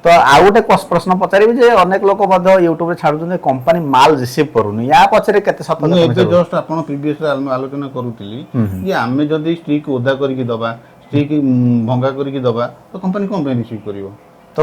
तो आउ गोटे प्रश्न पचारि जे अनेक लोक यूट्यूब रे छाडुछन कंपनी माल रिसीव करूनी या पछरे केते सत मैं एबे जस्ट आपण प्रीवियस आलोचना करूतली कि आमे जदी स्टिक ओदा करके दबा स्टिक भंगा करके दबा तो कंपनी कोन पे रिसीव करिवो तो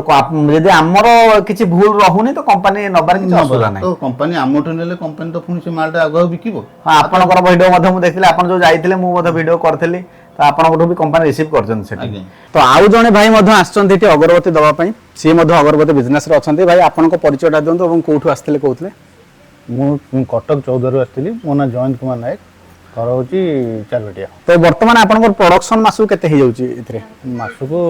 यदि आमर किसी भूल रहुनी तो कंपनी नबार किसी असुविधा नहीं तो कंपनी आमठो नेले कंपनी तो पुनी से मालटा आगो बिकिबो हां आपनकर वीडियो मध्ये मु देखिले आपन जो जाइतिले मु मध्ये वीडियो करथली तो आपन भी कंपनी रिसीव करछन सेठी तो आउ जने भाई मध्ये आछन थेटी अगरबत्ती दबा पई से मध्ये अगरबत्ती बिजनेस रे अछन भाई आपन को परिचयटा दियंतो एवं कोठु आस्थिले कहउतले मु कटक 14 रु आस्थिली मो ना जयंत कुमार नायक घर होची चारबेटिया तो वर्तमान आपन प्रोडक्शन मासु केते हे जाउची इथरे मासु को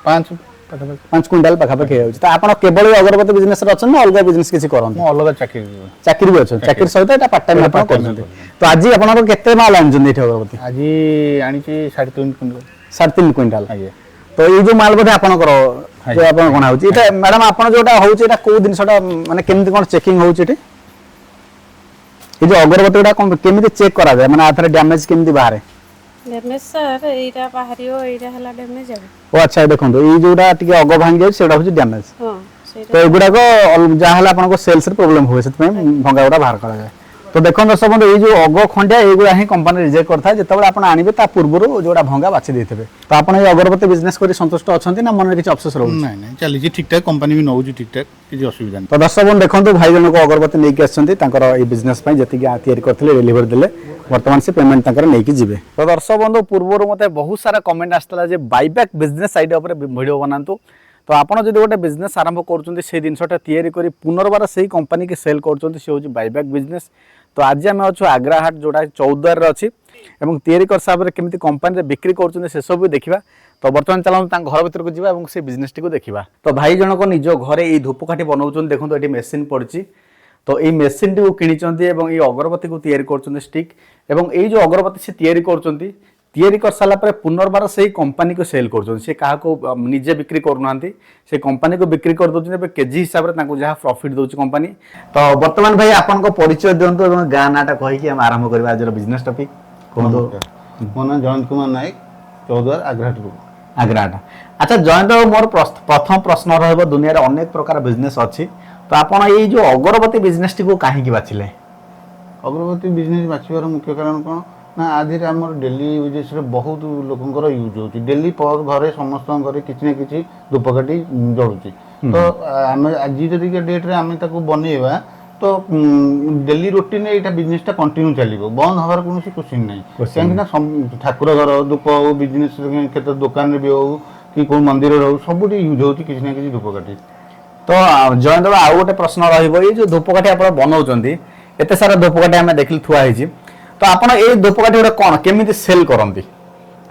5 क्विंटाल पाखापाखि हो तो केवल अगरबत्ती बिजनेस अच्छे ना अलग बिजनेस किसी करते अलग चाकरी चाकरी भी अच्छे चाकरी सहित एटा पार्ट टाइम आप करते तो आज आपन केते माल आनिछन एठी अगरबत्ती आज आनिछि 3.5 क्विंटाल 3.5 क्विंटाल तो ये जो माल बोधे आपन करो जो आपन कोना होची एटा मैडम आपन जोटा होची एटा को दिनसटा माने केमति कोन चेकिंग होची एठी ये जो अगरबत्तीटा केमति चेक करा जाय माने आथरे डैमेज केमति बाहरे डैमेज सर एटा बाहरियो एटा हला डैमेज ओ अच्छा देखो ये जोटा टिके अग भांग जाय सेटा होची डैमेज हां तो एगुडा को जा हला आपन को सेल्स रे प्रॉब्लम होय सेत में भंगा गुडा बाहर करा जाय तो देखो दर्शक बंधु ये जो अग खंडिया एगुडा ही कंपनी रिजेक्ट करथा जेतेबेले आपन आनिबे ता पूर्वरु जोडा भंगा बाछि देथिबे तो आपन ये अगरबत्ती बिजनेस करी संतुष्ट अछंती ना मन रे किछ अफसोस रहउ नहीं नहीं चली जी ठीक ठाक कंपनी भी नउजी ठीक ठाक किछ असुविधा नहीं तो दर्शक बंधु देखंतु भाई जन को अगरबत्ती नै के आछंती तांकर ए बिजनेस पई जति के तयारी करथिले डिलीवर देले वर्तमान से पेमेंट तांकर नै के जिवे तो दर्शक बंधु पूर्वरु मते बहुत सारा कमेंट आस्तला जे बायबैक बिजनेस आइडिया ऊपर वीडियो बनांतु तो आपन जदि गोटे बिजनेस आरंभ करछन्ती से जिनसटा तयारी करी पुनर्बार सेही कंपनी के सेल करछन्ती से होची बायबैक बिजनेस तो आज आम अच्छु आग्रा हाट जोटा 14 रे अछि एवं तयारी कर साबरे केमिति कंपनी रे बिक्री करछन्ती से सब भी देखिबा तो वर्तमान चलाउ तां घर भीतर को जिबा एवं से बिजनेस टी को देखिबा तो भाई जनक निज घरे ए धूपकाठी बनाउछन देखो एटी मशीन पड़छि तो ये मेसीन टी को किनिचंती एवं ये अगरबत्ती को तयारी करछन्ती स्टिक एवं ये जो अगरबत्ती से तयारी करछन्ती तयारी कर साला पर पुनर्बार से कंपनी को सेल करछन से काहा को निजे बिक्री करनांती से कंपनी को बिक्री कर दोछन बे केजी हिसाब रे ताको जहा प्रॉफिट दोछ कंपनी तो वर्तमान भाई आपन को परिचय दियंतो एवं गां नाटा कहि कि हम आरंभ करबा आज बिजनेस टॉपिक कोन मो ना जयंत कुमार नायक 14 आग्राटू आग्राटा अच्छा जयंत मोर प्रथम प्रश्न रहबो दुनिया रे अनेक प्रकार बिजनेस अछि तो आपन ये जो अगरबत्ती बिजनेस टी को काहे की बाछिले अगरबत्ती बिजनेस बाछिबार मुख्य कारण कोन ना आधि आमर डेली यूजेस रे बहुत लोकंकर यूज होची डेली पर घरे समस्त घरे किछि ना किछि धूपकाठी जळुची तो हम आज जदी के डेट रे हम ताको बनेबा तो डेली रूटीन एटा बिजनेस ता कंटिन्यू चलिबो बंद हबार कोनोसी क्वेश्चन नै काहे ना ठाकुर घर धूप हो बिजनेस केते दुकान रे भी हो कि को मंदिर रे हो सबुठी यूज होची किछि ना किछि धूपकाठी तो जयंत आ गोटे प्रश्न रहइबो ये जो धूपकाठी आपण बनाउचंती एते सारा धूपकाठी हम देखली थुआ हिची तो आपण ए धूपकाठी गोटे कोन केमिति सेल करंती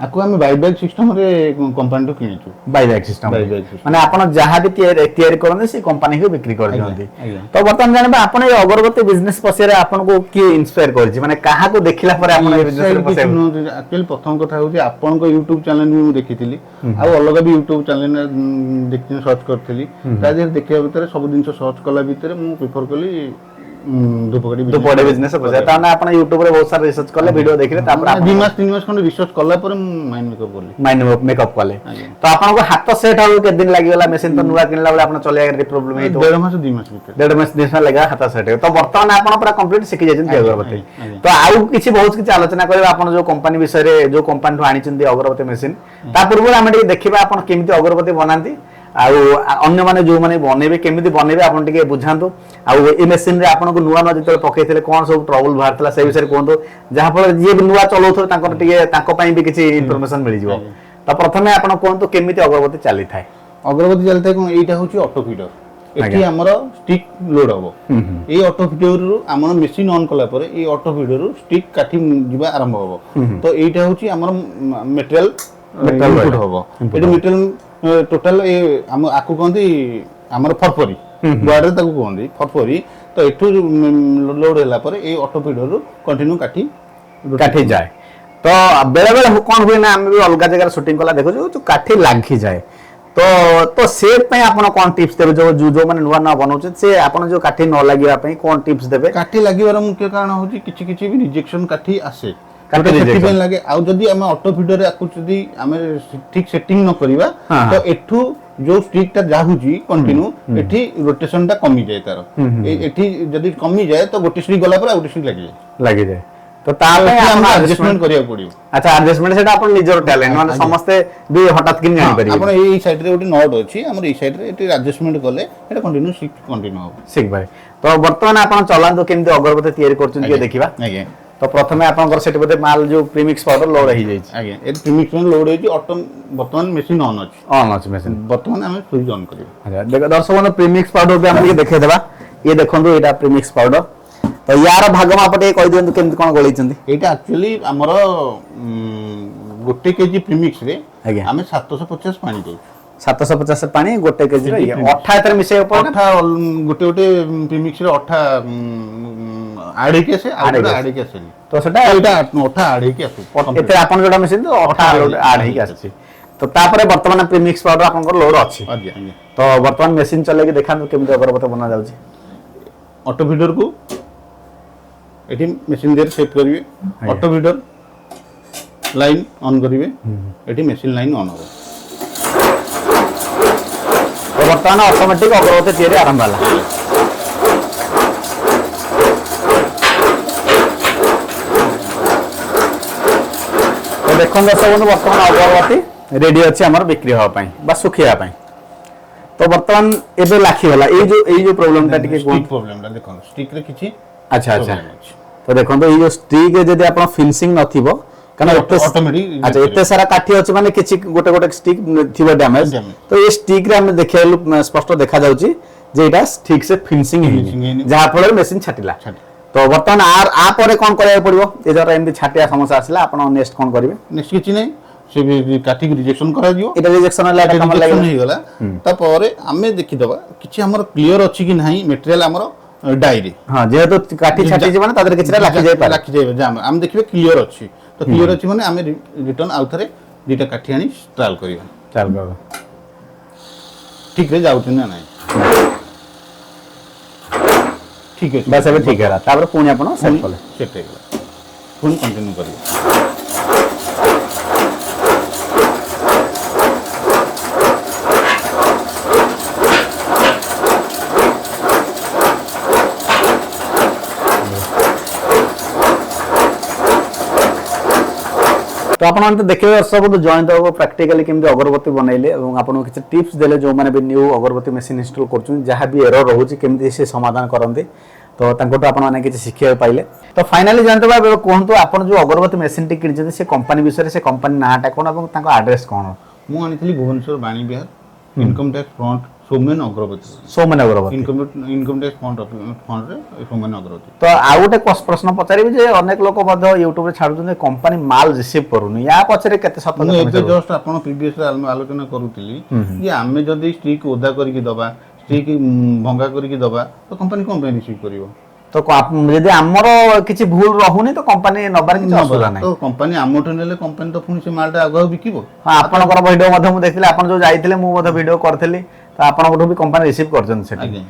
आको हम बायबैक सिस्टम रे कंपनी तो किनिचु बायबैक सिस्टम माने आपण जहा भी तयारी करंती से कंपनी को बिक्री कर दियंती तो वर्तमान जानबा आपण ए अगरबत्ती बिजनेस पसिरे आपण को की इंस्पायर करछि माने काहा को देखिला पर आपण ए बिजनेस रे पसे एक्चुअली प्रथम कथा होछि आपण को YouTube चैनल भी देखिथिली आ अलग भी YouTube चैनल देखि सर्च करथिली ता जे देखिया भीतर सब दिन सर्च कला भीतर मु प्रेफर कली धूपकाठी बिजनेस पसे ताना आपण YouTube रे बहुत सारा रिसर्च करले वीडियो देखिले तापर 2 मास 3 मास खंड रिसर्च करला पर माइंड मेकअप करली माइंड मेकअप कले तो आपण को हाथ सेट हो के दिन लागि गेला मशीन तो नुवा किनला बेले आपण चले आगे प्रॉब्लम हे तो 1.5 मास 2 मास भीतर 1.5 मास 2 मास लगा हाथ सेट तो वर्तमान आपण पूरा कंप्लीट सिखि जायछन अगरबत्ती तो आउ किछि बहुत किछि आलोचना करबा आपण जो कंपनी विषय रे जो कंपनी तो आनिचंदी अगरबत्ती मशीन ता पूर्व हम देखिबा आपण केमिति अगरबत्ती बनांती अन्य माने जो माने बनेबे केमिति बनेबे आपण टिके बुझांतु ए मशीन रे आपण को नुवा न जतले पकेइथिले कोन सब ट्रबल बाहरतला से विषय कोंतो जहा फल जे नुवा चलौथो तांकर टिके तांको पई भी किछि इंफॉर्मेशन मिलि जिवो तो प्रथमे आपण कोंतो केमिति अगरबत्ती चली थाए अगरबत्ती चलते कोन एटा होची ऑटो फीडर एठी हमर स्टिक लोड हबो ए ऑटो फीडर रु हमर मशीन ऑन कला पर ए ऑटो फीडर रु स्टिक काठी जिबा आरंभ हबो तो एटा होची हमर मटेरियल इनपुट हबो एटा मटेरियल टोटल ए हम आकु कहंती हमर फरफरी बाडरे ताकु कहंती फरफरी तो एठु लोड होला पर ए ऑटो फीडर रु कंटिन्यू काठी जाए तो बेले बेले कोन हुए ना हम भी अलग जगह शूटिंग कला देखो जो काठी लागी जाए तो सेट पे आपण कोन टिप्स देबे जो जो माने नुवा ना बनाउछ से आपण जो काठी न लागिया पे कोन टिप्स देबे काठी लागिवार मुख्य कारण होची किछि किछि भी रिजेक्शन काठी आसे काठी सेटिंग लागे आ जदी हम ऑटो फीडर रे आकु जदी हम ठीक सेटिंग न करिबा तो एठु जो स्टिक टा जाहुची कंटिन्यू एठी रोटेशन टा कमी जाए तार एठी जदी कमी जाए तो गोटे स्टिक गला पर गोटे स्टिक लागि जाए तो ताले हम आपण एडजस्टमेंट करिया पड़ियो अच्छा एडजस्टमेंट सेटा आपण निजर टैलेंट माने समस्त भी हठात किन जानि परिबे आपण एई साइड रे गोटे नॉट अछि हमर एई साइड रे एटी एडजस्टमेंट कले एटा कंटिन्यू शिफ्ट कंटिन्यू हो ठीक भाई तो वर्तमान आपण चलान तो केमते अगरबत्ती तयारी करछन के देखिबा आगे तो प्रथमे आपनकर सेट बदे माल जो प्रीमिक्स पाउडर लोड ही जाई आगे ए प्रीमिक्स में लोड होई ऑटो वर्तमान मशीन ऑन अछि ऑन अछि मशीन वर्तमान हम स्विच ऑन करियो अच्छा देखो दर्शक बंधु प्रीमिक्स पाउडर पे हम देखे देबा ये देखंदु एटा प्रीमिक्स पाउडर तो यार भाग मापटे कहि दियंतु केमते कोन गळैचंदी एटा एक्चुअली हमर गोटे केजी प्रीमिक्स रे आगे हमें 750 पानी दउ 750 पानी गोटे केजी रे अठा एतर मिसे ऊपर अठा गोटे गोटे प्रीमिक्स रे अठा आड़े के से आड़े के से तो सेटा एटा अठा आड़े के आसु एते आपन जोडा मिसिन तो अठा लोड आड ही आछि तो तापरे वर्तमान प्रीमिक्स पाउडर आपनकर लोड अछि आगे आगे तो वर्तमान मशीन चले के देखानु केमते अगरबत्ती बना जाउछि ऑटो फीडर को एठी मशीन देर सेट करिवे ऑटो फीडर लाइन ऑन करिवे एठी मशीन लाइन ऑन हो तो वर्तमान ऑटोमेटिक अगरबत्ती तयारी आरंभ होला तो देखो दर्शक बंधु वर्तमान अगरबत्ती रेडी अछि हमर बिक्री होवा पई बा सुखिया पई तो वर्तमान एबे लाखी होला ए जो प्रॉब्लम ता टिके स्टिक प्रॉब्लम ला देखो स्टिक रे किछि अच्छा अच्छा तो देखो ये जो स्टिक जदि आपण फिनिशिंग नथिबो कारण ऑटोमेटिक अच्छा एते सारा काठी अछि माने किछि गोटे गोटे स्टिक थिबो डैमेज तो ये स्टिक रे हम देखैलु स्पष्ट देखा जाउची जे एटा ठीक से फिनिशिंग हे जहा फल मशीन छाटिला तो वर्तमान आ परे कोन करया पड़िबो ए जरा एमदी छाटिया समस्या आसिला आपण नेक्स्ट कोन करिवे नेक्स्ट किछि नै से भी काठी रिजेक्शन करा दियो एटा रिजेक्शन होला एटा हमर रिजेक्शन हे गला ता परे हमें देखि दबा किछि हमर क्लियर अछि कि नाही मटेरियल हमर डायरी हां जेहेतु काठी छाटी जे माने तादर किछरा लाखि जाय पारे लाखि जाय जाम हम देखिबे क्लियर अछि तो क्लियर अछि माने हमें रिटर्न आउथरे दुटा काठी आनी ट्रायल करियो चल गो ठीक रे जाउछ ना नाही ठीक है बस अबे ठीक है तापर पुणी आपण सेट कले सेट हे गला पुणी कंटिन्यू करियो तो आपण देखिए दर्शक बंधु जॉइन तो प्रैक्टिकली केमती अगरबत्ती बनैले और आपन किछ टिप्स देले जो माने भी न्यू अगरबत्ती मशीन इंस्टॉल करछन जहां भी एरर रहउची केमती से समाधान करंते तो तांकोट आपण माने किछ शिखिया पाइले तो फाइनली जानते बा कोहंतु आपण जो अगरबत्ती मशीन टी किनछन से कंपनी विषय से कंपनी नाटा कोन और तांको एड्रेस कोन मु आनितली Bhubaneswar Vani Vihar income tax front सोमेन अग्रवती सोमन अगरबत्ती इनकम टैक्स फंड रे सोमेन अग्रवती तो आ गोटे प्रश्न पचारिबे जे अनेक लोक मध्ये YouTube रे छाडुछन कंपनी माल रिसीव करूनी या पछरे केते सत मु एते जस्ट आपण प्रीवियस आलोचना करूतली जे आमे जदी स्टिक ओदा करके दबा स्टिक भंगा करके दबा तो कंपनी कोन पे रिसीव करिवो तो यदि आमर किछि भूल रहुनी तो कंपनी नबार किछि असुविधा नै तो कंपनी आमोठ नेले कंपनी तो पुनी से मालटा आगो बिकिबो हां आपनकर वीडियो मध्ये मु देखले आपन जो जाइथिले मु मध्ये वीडियो करथली तो आपन गोठो भी कंपनी रिसीव करछन सेठी